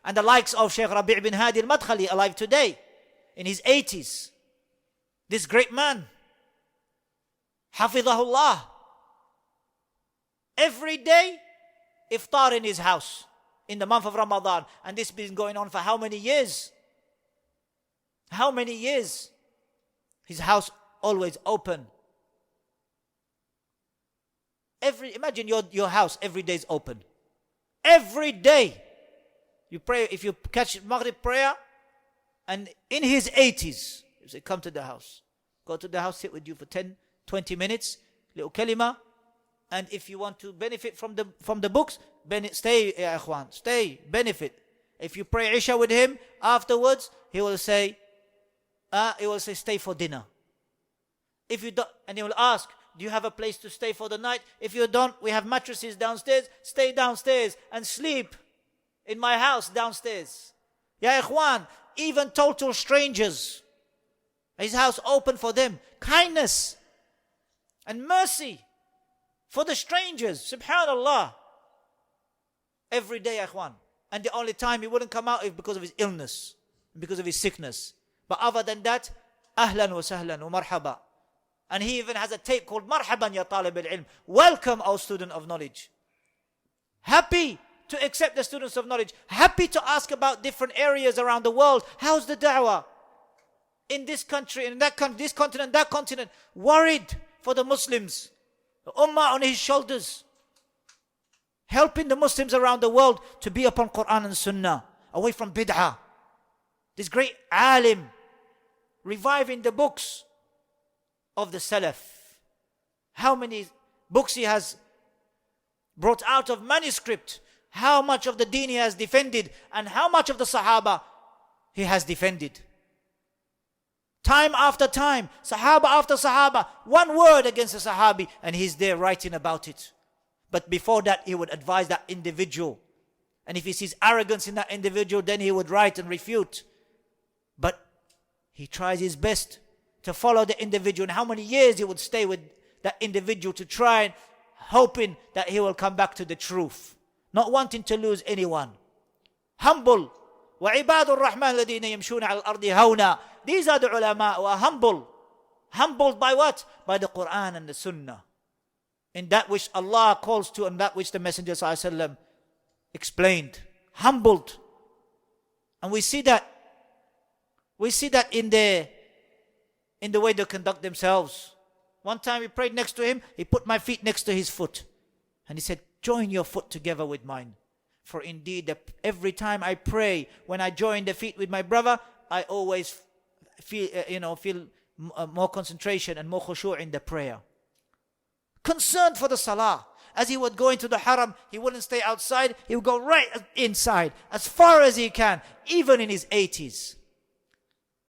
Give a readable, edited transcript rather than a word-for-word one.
And the likes of Shaykh Rabee bin Hadi al-Madkhalee, alive today, in his 80s. This great man, Hafidhahullah, every day, iftar in his house, in the month of Ramadan. And this has been going on for how many years? How many years? His house always open. Imagine your house every day is open. Every day. You pray, if you catch Maghrib prayer, and in his 80s, you say, come to the house. Go to the house, sit with you for 10, 20 minutes, little kalima. And if you want to benefit from the books, stay, ya ikhwan, stay, benefit. If you pray Isha with him, afterwards, he will say, stay for dinner. If you don't, and he will ask, do you have a place to stay for the night? If you don't, we have mattresses downstairs. Stay downstairs and sleep in my house downstairs. Ya ikhwan, even total strangers, his house open for them. Kindness and mercy for the strangers. Subhanallah. Every day, ya ikhwan. And the only time he wouldn't come out is because of his illness, because of his sickness. But other than that, ahlan wa sahlan wa marhaba. And he even has a tape called Marhaban ya talib al-ilm. Welcome, O student of knowledge. Happy to accept the students of knowledge. Happy to ask about different areas around the world. How's the da'wah? In this country, in that country, this continent, that continent. Worried for the Muslims. The ummah on his shoulders. Helping the Muslims around the world to be upon Quran and Sunnah. Away from bid'ah. This great alim. Reviving the books of the Salaf. How many books he has brought out of manuscript. How much of the deen he has defended. And how much of the Sahaba he has defended. Time after time. Sahaba after Sahaba. One word against a Sahabi. And he's there writing about it. But before that, he would advise that individual. And if he sees arrogance in that individual, then he would write and refute. But he tries his best to follow the individual. And how many years he would stay with that individual to try and hoping that he will come back to the truth. Not wanting to lose anyone. Humble. وَعِبَادُ الرَّحْمَنِ الَّذِينَ يَمْشُونَ عَلَى الْأَرْضِ هَوْنًا. These are the ulama who are humble. Humbled by what? By the Quran and the Sunnah. In that which Allah calls to and that which the Messenger ﷺ explained. Humbled. And we see that in the way they conduct themselves. One time we prayed next to him, he put my feet next to his foot. And he said, join your foot together with mine. For indeed, every time I pray, when I join the feet with my brother, I always feel more concentration and more khushu' in the prayer. Concerned for the salah. As he would go into the haram, he wouldn't stay outside, he would go right inside, as far as he can, even in his 80s.